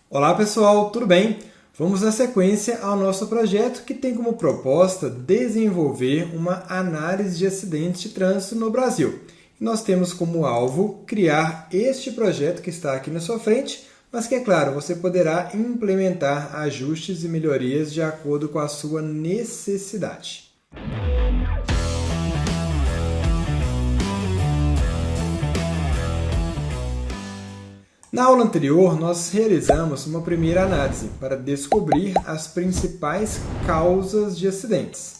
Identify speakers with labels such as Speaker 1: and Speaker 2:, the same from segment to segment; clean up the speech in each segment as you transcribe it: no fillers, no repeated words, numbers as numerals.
Speaker 1: Olá pessoal, tudo bem? Vamos na sequência ao nosso projeto que tem como proposta desenvolver uma análise de acidentes de trânsito no Brasil. E nós temos como alvo criar este projeto que está aqui na sua frente, mas que, é claro, você poderá implementar ajustes e melhorias de acordo com a sua necessidade. Na aula anterior, nós realizamos uma primeira análise para descobrir as principais causas de acidentes.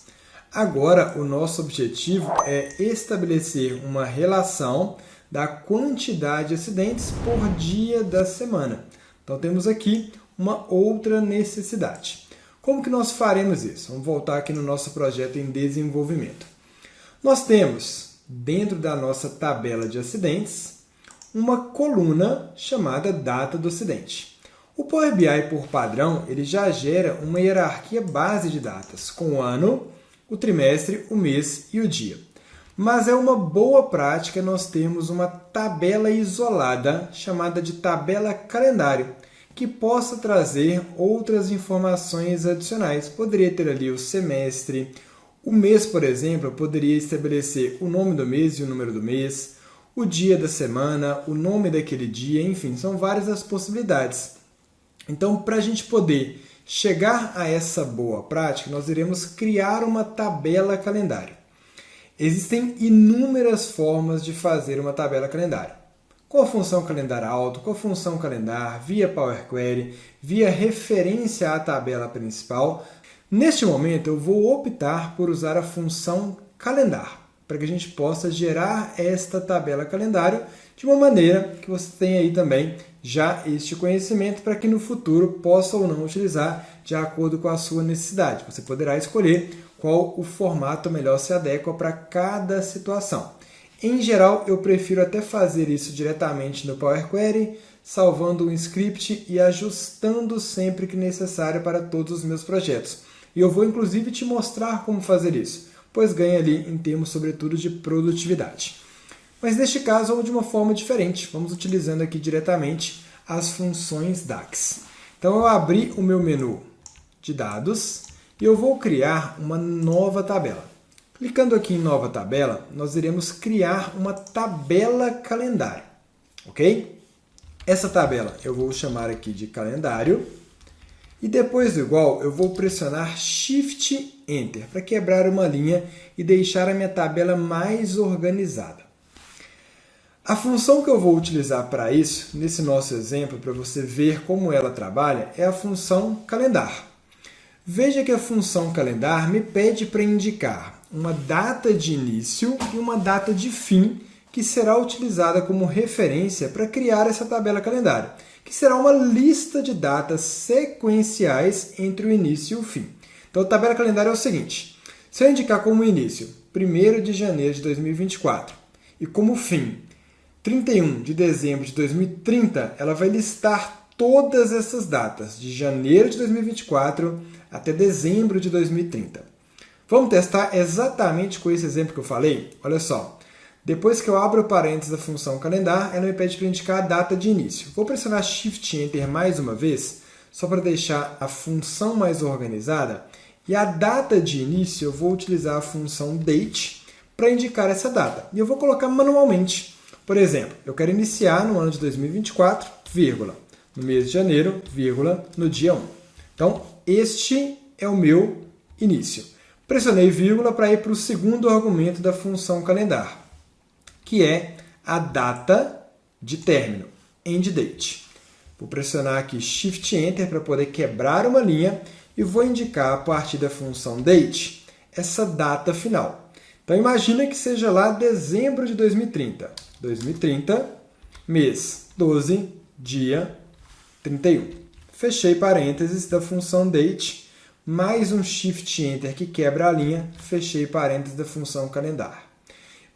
Speaker 1: Agora, o nosso objetivo é estabelecer uma relação da quantidade de acidentes por dia da semana. Então, temos aqui uma outra necessidade. Como que nós faremos isso? Vamos voltar aqui no nosso projeto em desenvolvimento. Nós temos, dentro da nossa tabela de acidentes, uma coluna chamada data do acidente. O Power BI, por padrão, ele já gera uma hierarquia base de datas, com o ano, o trimestre, o mês e o dia. Mas é uma boa prática nós termos uma tabela isolada, chamada de tabela calendário, que possa trazer outras informações adicionais. Poderia ter ali o semestre, o mês, por exemplo, eu poderia estabelecer o nome do mês e o número do mês, o dia da semana, o nome daquele dia, enfim, são várias as possibilidades. Então, para a gente poder chegar a essa boa prática, nós iremos criar uma tabela calendário. Existem inúmeras formas de fazer uma tabela calendário. Com a função calendário alto, com a função calendar, via Power Query, via referência à tabela principal. Neste momento, eu vou optar por usar a função calendar, para que a gente possa gerar esta tabela calendário de uma maneira que você tenha aí também já este conhecimento para que no futuro possa ou não utilizar de acordo com a sua necessidade. Você poderá escolher qual o formato melhor se adequa para cada situação. Em geral, eu prefiro até fazer isso diretamente no Power Query, salvando um script e ajustando sempre que necessário para todos os meus projetos. E eu vou inclusive te mostrar como fazer isso, pois ganha ali em termos, sobretudo, de produtividade. Mas neste caso, vamos de uma forma diferente. Vamos utilizando aqui diretamente as funções DAX. Então, eu abri o meu menu de dados e eu vou criar uma nova tabela. Clicando aqui em nova tabela, nós iremos criar uma tabela calendário, ok? Essa tabela eu vou chamar aqui de calendário. E depois do igual, eu vou pressionar Shift Enter para quebrar uma linha e deixar a minha tabela mais organizada. A função que eu vou utilizar para isso, nesse nosso exemplo, para você ver como ela trabalha, é a função calendar. Veja que a função calendar me pede para indicar uma data de início e uma data de fim que será utilizada como referência para criar essa tabela calendário, que será uma lista de datas sequenciais entre o início e o fim. Então, a tabela calendário é o seguinte: se eu indicar como início 1º de janeiro de 2024 e como fim 31 de dezembro de 2030, ela vai listar todas essas datas, de janeiro de 2024 até dezembro de 2030. Vamos testar exatamente com esse exemplo que eu falei? Olha só. Depois que eu abro o parênteses da função calendar, ela me pede para indicar a data de início. Vou pressionar Shift Enter mais uma vez, só para deixar a função mais organizada. E a data de início, eu vou utilizar a função date para indicar essa data. E eu vou colocar manualmente. Por exemplo, eu quero iniciar no ano de 2024, vírgula, no mês de janeiro, vírgula, no dia 1. Então, este é o meu início. Pressionei vírgula para ir para o segundo argumento da função calendar, que é a data de término, end date. Vou pressionar aqui Shift Enter para poder quebrar uma linha e vou indicar a partir da função date essa data final. Então imagina que seja lá dezembro de 2030. 2030, mês 12, dia 31. Fechei parênteses da função date, mais um Shift Enter que quebra a linha, fechei parênteses da função calendar.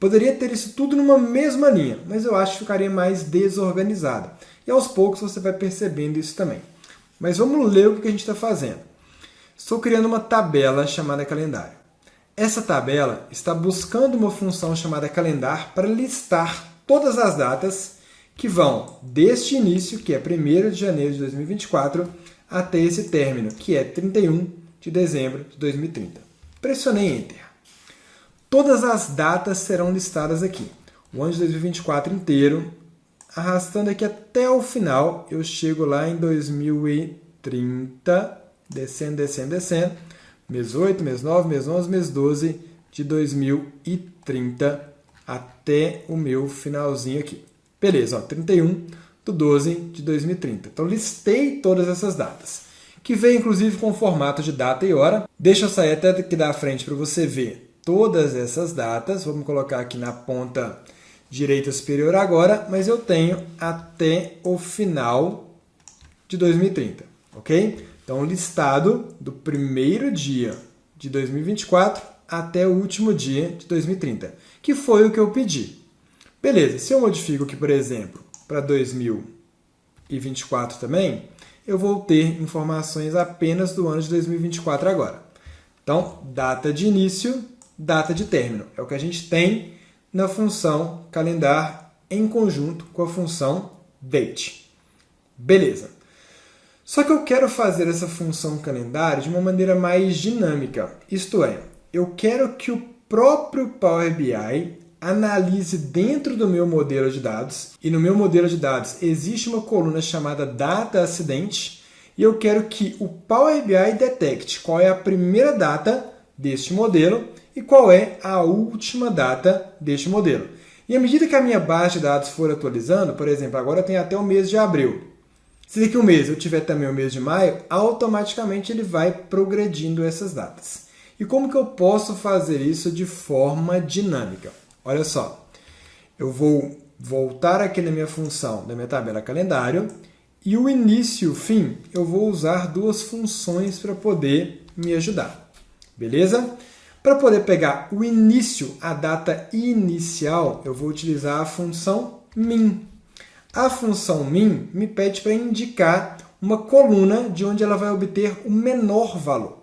Speaker 1: Poderia ter isso tudo numa mesma linha, mas eu acho que ficaria mais desorganizado. E aos poucos você vai percebendo isso também. Mas vamos ler o que a gente está fazendo. Estou criando uma tabela chamada calendário. Essa tabela está buscando uma função chamada calendar para listar todas as datas que vão deste início, que é 1º de janeiro de 2024, até esse término, que é 31 de dezembro de 2030. Pressionei Enter. Todas as datas serão listadas aqui. O ano de 2024 inteiro, arrastando aqui até o final, eu chego lá em 2030, descendo, descendo, descendo, mês 8, mês 9, mês 11, mês 12 de 2030, até o meu finalzinho aqui. Beleza, ó, 31 de 12 de 2030. Então, listei todas essas datas, que vem inclusive com o formato de data e hora. Deixa eu sair até aqui da frente para você ver todas essas datas. Vamos colocar aqui na ponta direita superior agora, mas eu tenho até o final de 2030, ok? Então, listado do primeiro dia de 2024 até o último dia de 2030, que foi o que eu pedi. Beleza, se eu modifico aqui, por exemplo, para 2024 também, eu vou ter informações apenas do ano de 2024 agora. Então, data de início, data de término. É o que a gente tem na função calendar em conjunto com a função date. Beleza. Só que eu quero fazer essa função calendário de uma maneira mais dinâmica. Isto é, eu quero que o próprio Power BI analise dentro do meu modelo de dados, e no meu modelo de dados existe uma coluna chamada Data Acidente, e eu quero que o Power BI detecte qual é a primeira data deste modelo e qual é a última data deste modelo. E à medida que a minha base de dados for atualizando, por exemplo, agora tem até o mês de abril. Se daqui a um mês eu tiver também o mês de maio, automaticamente ele vai progredindo essas datas. E como que eu posso fazer isso de forma dinâmica? Olha só, eu vou voltar aqui na minha função da minha tabela calendário e o início e o fim eu vou usar duas funções para poder me ajudar. Beleza? Para poder pegar o início, a data inicial, eu vou utilizar a função min. A função min me pede para indicar uma coluna de onde ela vai obter o menor valor.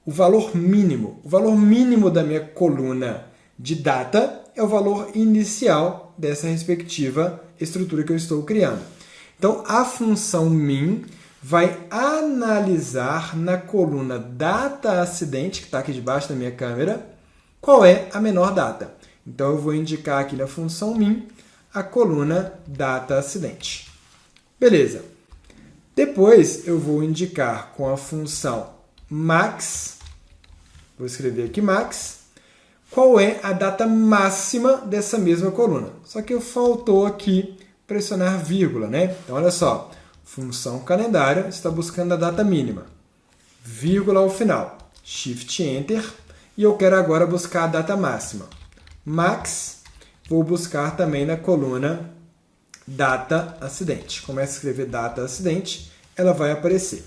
Speaker 1: O valor mínimo. O valor mínimo da minha coluna de data é o valor inicial dessa respectiva estrutura que eu estou criando. Então, a função min vai analisar na coluna data acidente, que está aqui debaixo da minha câmera, qual é a menor data. Então, eu vou indicar aqui na função min a coluna data acidente. Beleza. Depois, eu vou indicar com a função max, vou escrever aqui max, qual é a data máxima dessa mesma coluna. Só que faltou aqui pressionar vírgula, né? Então, olha só, função calendário está buscando a data mínima, vírgula ao final, Shift Enter, e eu quero agora buscar a data máxima. Max, vou buscar também na coluna data acidente. Começa a escrever data acidente, ela vai aparecer.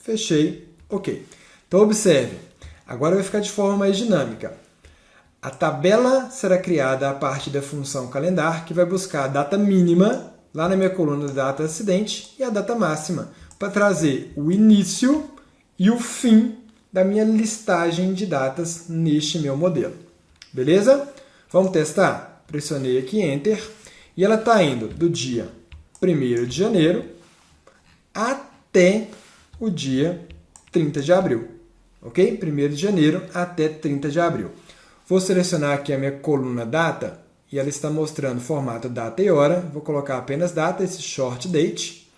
Speaker 1: Fechei, ok. Então, observe, agora vai ficar de forma mais dinâmica. A tabela será criada a partir da função calendar, que vai buscar a data mínima, lá na minha coluna data acidente, e a data máxima, para trazer o início e o fim da minha listagem de datas neste meu modelo. Beleza? Vamos testar? Pressionei aqui Enter, e ela está indo do dia 1º de janeiro até o dia 30 de abril. Ok? 1º de janeiro até 30 de abril. Vou selecionar aqui a minha coluna data e ela está mostrando formato data e hora. Vou colocar apenas data, esse short date.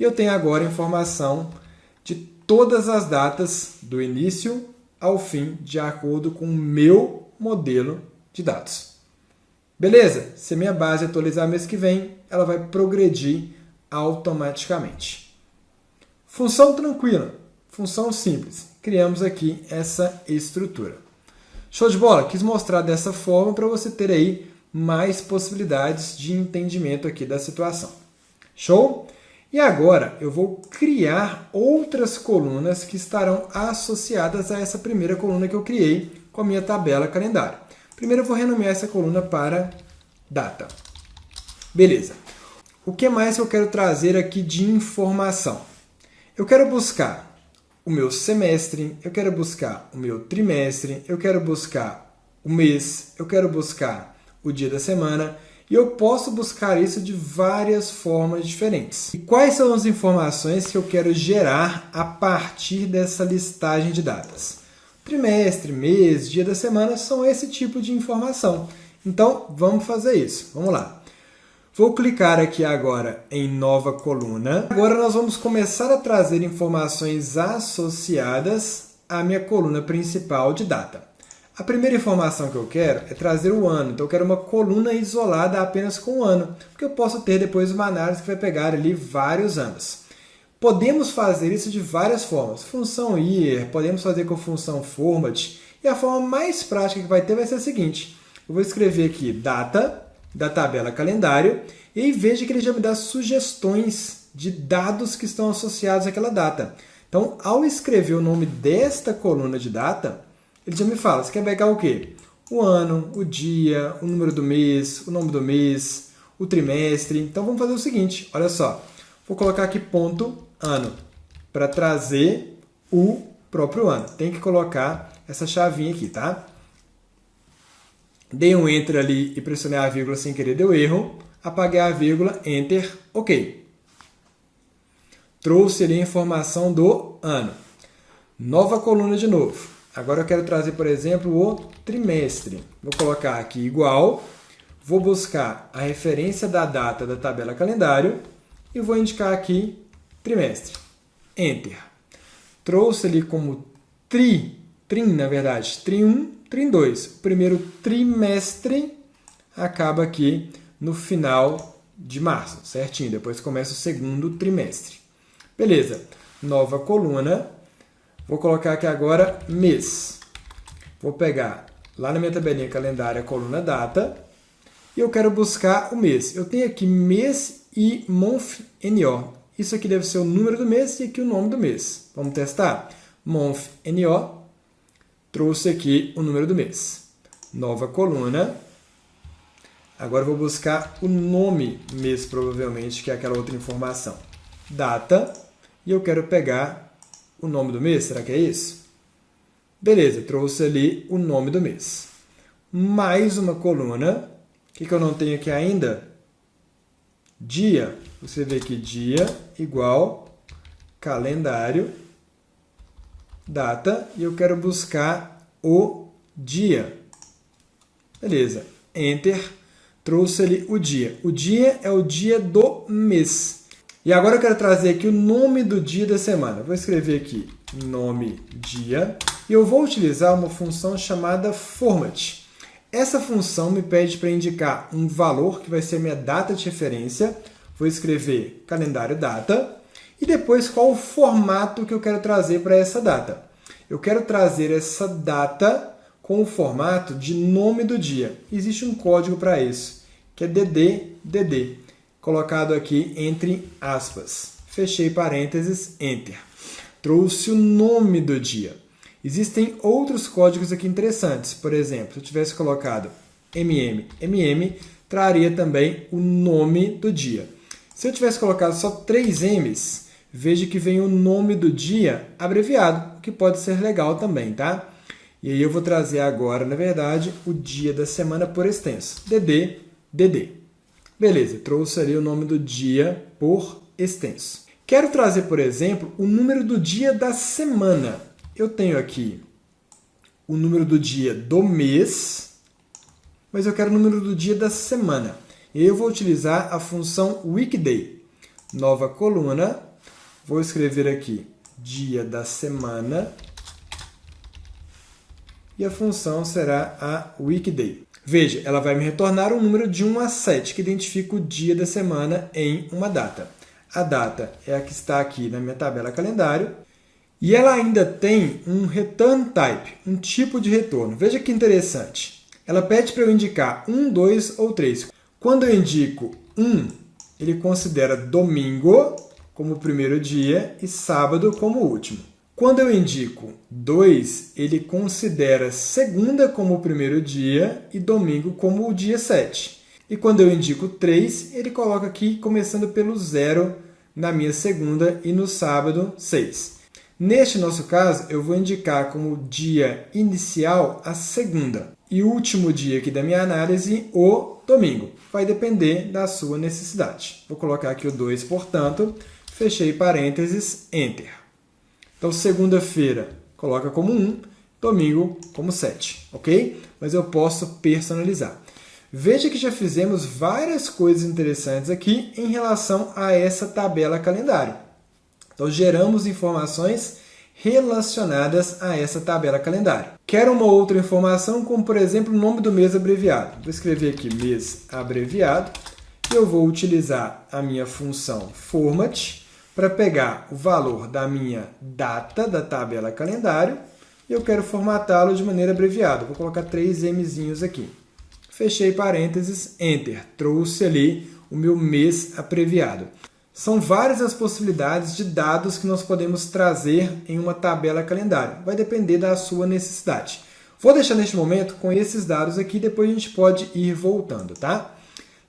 Speaker 1: E eu tenho agora informação de todas as datas do início ao fim, de acordo com o meu modelo de dados. Beleza? Se a minha base atualizar mês que vem, ela vai progredir automaticamente. Função tranquila, função simples. Criamos aqui essa estrutura. Show de bola? Quis mostrar dessa forma para você ter aí mais possibilidades de entendimento aqui da situação. Show? E agora eu vou criar outras colunas que estarão associadas a essa primeira coluna que eu criei com a minha tabela calendário. Primeiro eu vou renomear essa coluna para data. Beleza. O que mais eu quero trazer aqui de informação? Eu quero buscar o meu semestre, eu quero buscar o meu trimestre, eu quero buscar o mês, eu quero buscar o dia da semana E eu posso buscar isso de várias formas diferentes. E quais são as informações que eu quero gerar a partir dessa listagem de datas? Trimestre, mês, dia da semana são esse tipo de informação. Então, vamos fazer isso. Vamos lá. Vou clicar aqui agora em nova coluna. Agora nós vamos começar a trazer informações associadas à minha coluna principal de data. A primeira informação que eu quero é trazer o ano. Então eu quero uma coluna isolada apenas com o ano, porque eu posso ter depois uma análise que vai pegar ali vários anos. Podemos fazer isso de várias formas. Função year, podemos fazer com função format. E a forma mais prática que vai ter vai ser a seguinte. Eu vou escrever aqui data da tabela calendário e aí veja que ele já me dá sugestões de dados que estão associados àquela data. Então, ao escrever o nome desta coluna de data, ele já me fala, você quer pegar o quê? O ano, o dia, o número do mês, o nome do mês, o trimestre. Então, vamos fazer o seguinte, olha só. Vou colocar aqui ponto ano, para trazer o próprio ano. Tem que colocar essa chavinha aqui, tá? Dei um Enter ali e pressionei a vírgula sem querer, deu erro. Apaguei a vírgula, Enter, OK. Trouxe ali a informação do ano. Nova coluna de novo. Agora eu quero trazer, por exemplo, o trimestre. Vou colocar aqui igual, vou buscar a referência da data da tabela calendário e vou indicar aqui trimestre. Enter. Trouxe ali como trim, na verdade, trim 1, trim 2. O primeiro trimestre acaba aqui no final de março, certinho. Depois começa o segundo trimestre. Beleza. Nova coluna. Vou colocar aqui agora mês. Vou pegar lá na minha tabelinha calendário a coluna data e eu quero buscar o mês. Eu tenho aqui mês e month NO. Isso aqui deve ser o número do mês e aqui o nome do mês. Vamos testar? Month NO. Trouxe aqui o número do mês. Nova coluna. Agora eu vou buscar o nome mês, provavelmente, que é aquela outra informação. Data. E eu quero pegar o nome do mês, será que é isso? Beleza, trouxe ali o nome do mês. Mais uma coluna. O que eu não tenho aqui ainda? Dia. Você vê aqui dia igual calendário, data, e eu quero buscar o dia. Beleza, Enter, trouxe ali o dia. O dia é o dia do mês. E agora eu quero trazer aqui o nome do dia da semana. Vou escrever aqui nome dia e eu vou utilizar uma função chamada format. Essa função me pede para indicar um valor que vai ser a minha data de referência. Vou escrever calendário data e depois qual o formato que eu quero trazer para essa data. Eu quero trazer essa data com o formato de nome do dia. Existe um código para isso, que é DD, colocado aqui entre aspas. Fechei parênteses, Enter. Trouxe o nome do dia. Existem outros códigos aqui interessantes. Por exemplo, se eu tivesse colocado MM, traria também o nome do dia. Se eu tivesse colocado só 3 M's, veja que vem o nome do dia abreviado, o que pode ser legal também, tá? E aí eu vou trazer agora, na verdade, o dia da semana por extenso. DD. Beleza, trouxe ali o nome do dia por extenso. Quero trazer, por exemplo, o número do dia da semana. Eu tenho aqui o número do dia do mês, mas eu quero o número do dia da semana. E aí eu vou utilizar a função weekday. Nova coluna, vou escrever aqui dia da semana e a função será a weekday. Veja, ela vai me retornar um número de 1 a 7, que identifica o dia da semana em uma data. A data é a que está aqui na minha tabela calendário. E ela ainda tem um return type, um tipo de retorno. Veja que interessante. Ela pede para eu indicar 1, 2 ou 3. Quando eu indico 1, ele considera domingo como o primeiro dia e sábado como o último. Quando eu indico 2, ele considera segunda como o primeiro dia e domingo como o dia 7. E quando eu indico 3, ele coloca aqui começando pelo 0 na minha segunda e no sábado 6. Neste nosso caso, eu vou indicar como dia inicial a segunda e o último dia aqui da minha análise o domingo. vai depender da sua necessidade. Vou colocar aqui o 2, portanto, fechei parênteses, Enter. Então, segunda-feira, coloca como 1, domingo como 7, ok? Mas eu posso personalizar. Veja que já fizemos várias coisas interessantes aqui em relação a essa tabela calendário. Então, geramos informações relacionadas a essa tabela calendário. Quero uma outra informação, como, por exemplo, o nome do mês abreviado. Vou escrever aqui mês abreviado e eu vou utilizar a minha função format para pegar o valor da minha data da tabela calendário e eu quero formatá-lo de maneira abreviada. Vou colocar 3 Mzinhos aqui. Fechei parênteses, Enter. Trouxe ali o meu mês abreviado. São várias as possibilidades de dados que nós podemos trazer em uma tabela calendário. Vai depender da sua necessidade. Vou deixar neste momento com esses dados aqui, depois a gente pode ir voltando, tá?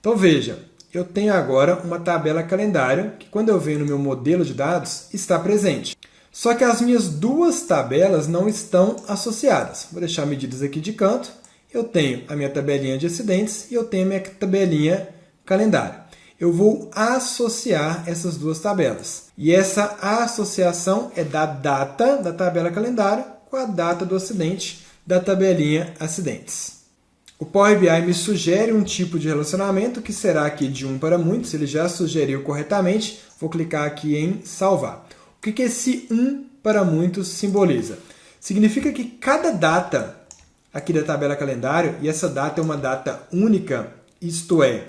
Speaker 1: Então veja, eu tenho agora uma tabela calendário que quando eu venho no meu modelo de dados está presente. Só que as minhas duas tabelas não estão associadas. Vou deixar medidas aqui de canto. Eu tenho a minha tabelinha de acidentes e eu tenho a minha tabelinha calendário. Eu vou associar essas duas tabelas. E essa associação é da data da tabela calendário com a data do acidente da tabelinha acidentes. O Power BI me sugere um tipo de relacionamento que será aqui de 1 para muitos. Ele já sugeriu corretamente. Vou clicar aqui em salvar. O que esse 1 para muitos simboliza? Significa que cada data aqui da tabela calendário, e essa data é uma data única, isto é,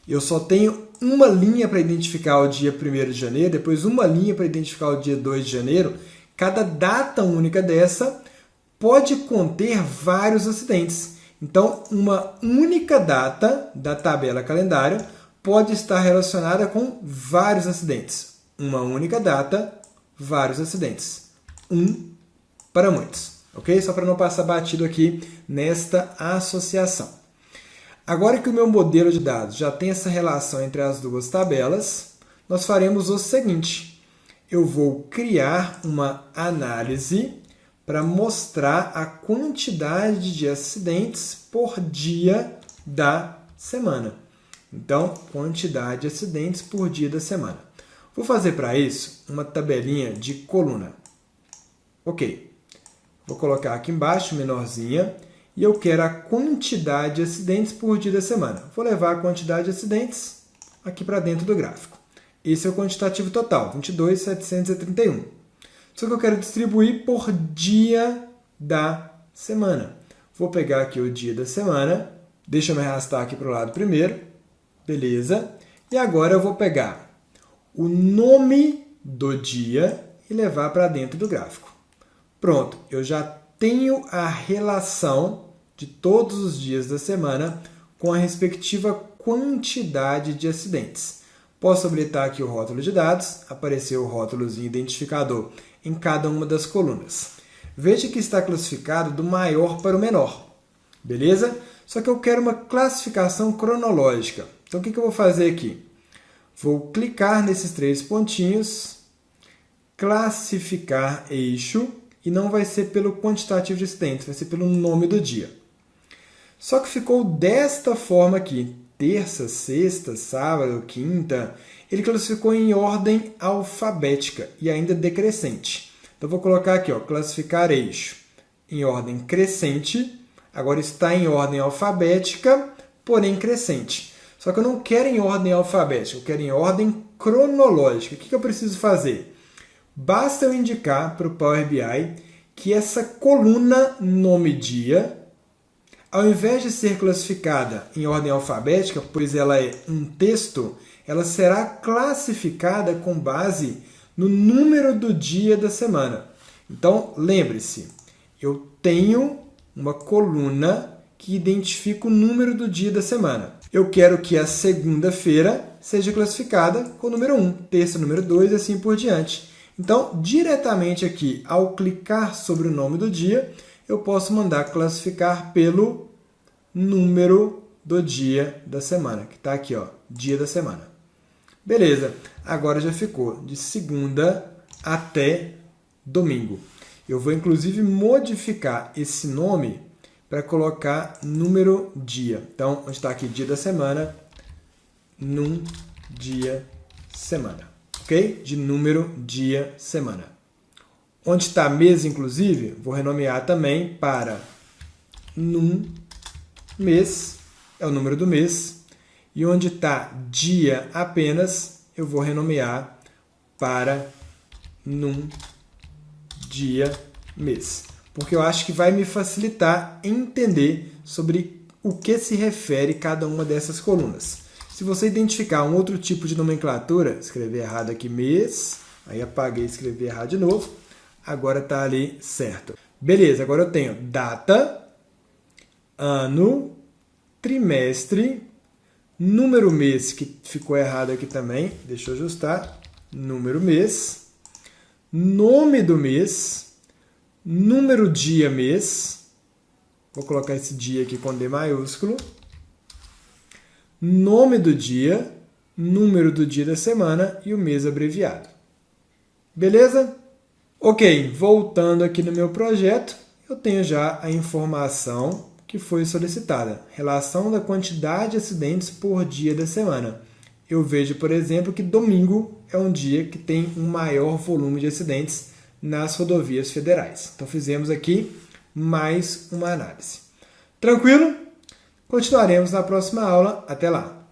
Speaker 1: eu só tenho uma linha para identificar o dia 1º de janeiro, depois uma linha para identificar o dia 2 de janeiro. Cada data única dessa pode conter vários acidentes. Então, uma única data da tabela calendário pode estar relacionada com vários acidentes. Uma única data, vários acidentes. 1 para muitos. Ok? Só para não passar batido aqui nesta associação. Agora que o meu modelo de dados já tem essa relação entre as duas tabelas, nós faremos o seguinte. Eu vou criar uma análise para mostrar a quantidade de acidentes por dia da semana. Então, quantidade de acidentes por dia da semana. Vou fazer para isso uma tabelinha de coluna. Ok. Vou colocar aqui embaixo, menorzinha, e eu quero a quantidade de acidentes por dia da semana. Vou levar a quantidade de acidentes aqui para dentro do gráfico. Esse é o quantitativo total, 22.731. Só que eu quero distribuir por dia da semana. Vou pegar aqui o dia da semana, deixa eu me arrastar aqui para o lado primeiro, beleza? E agora eu vou pegar o nome do dia e levar para dentro do gráfico. Pronto, eu já tenho a relação de todos os dias da semana com a respectiva quantidade de acidentes. Posso habilitar aqui o rótulo de dados, apareceu o rótulozinho identificador em cada uma das colunas. Veja que está classificado do maior para o menor, beleza? Só que eu quero uma classificação cronológica. Então, o que eu vou fazer aqui? Vou clicar nesses 3 pontinhos, classificar eixo, e não vai ser pelo quantitativo de acidentes, vai ser pelo nome do dia. Só que ficou desta forma aqui, terça, sexta, sábado, quinta, ele classificou em ordem alfabética e ainda decrescente. Então, vou colocar aqui, ó, classificar eixo em ordem crescente, agora está em ordem alfabética, porém crescente. Só que eu não quero em ordem alfabética, eu quero em ordem cronológica. O que eu preciso fazer? Basta eu indicar para o Power BI que essa coluna nome-dia, ao invés de ser classificada em ordem alfabética, pois ela é um texto, ela será classificada com base no número do dia da semana. Então, lembre-se, eu tenho uma coluna que identifica o número do dia da semana. Eu quero que a segunda-feira seja classificada com o número 1, terça número 2 e assim por diante. Então, diretamente aqui, ao clicar sobre o nome do dia, eu posso mandar classificar pelo número do dia da semana, que está aqui, ó, dia da semana. Beleza, agora já ficou de segunda até domingo. Eu vou, inclusive, modificar esse nome para colocar número dia. Então, onde está aqui dia da semana, num dia semana. Ok? De número, dia, semana. Onde está mês, inclusive, vou renomear também para num mês, é o número do mês. E onde está dia apenas, eu vou renomear para num dia, mês. Porque eu acho que vai me facilitar entender sobre o que se refere cada uma dessas colunas. Se você identificar um outro tipo de nomenclatura, escrever errado aqui mês, aí apaguei e escrevi errado de novo, agora está ali certo. Beleza, agora eu tenho data, ano, trimestre, número mês, que ficou errado aqui também, deixa eu ajustar, número mês, nome do mês, número dia mês, vou colocar esse dia aqui com D maiúsculo, nome do dia, número do dia da semana e o mês abreviado. Beleza? Ok, voltando aqui no meu projeto, eu tenho já a informação que foi solicitada. Relação da quantidade de acidentes por dia da semana. Eu vejo, por exemplo, que domingo é um dia que tem um maior volume de acidentes nas rodovias federais. Então, fizemos aqui mais uma análise. Tranquilo? Continuaremos na próxima aula. Até lá!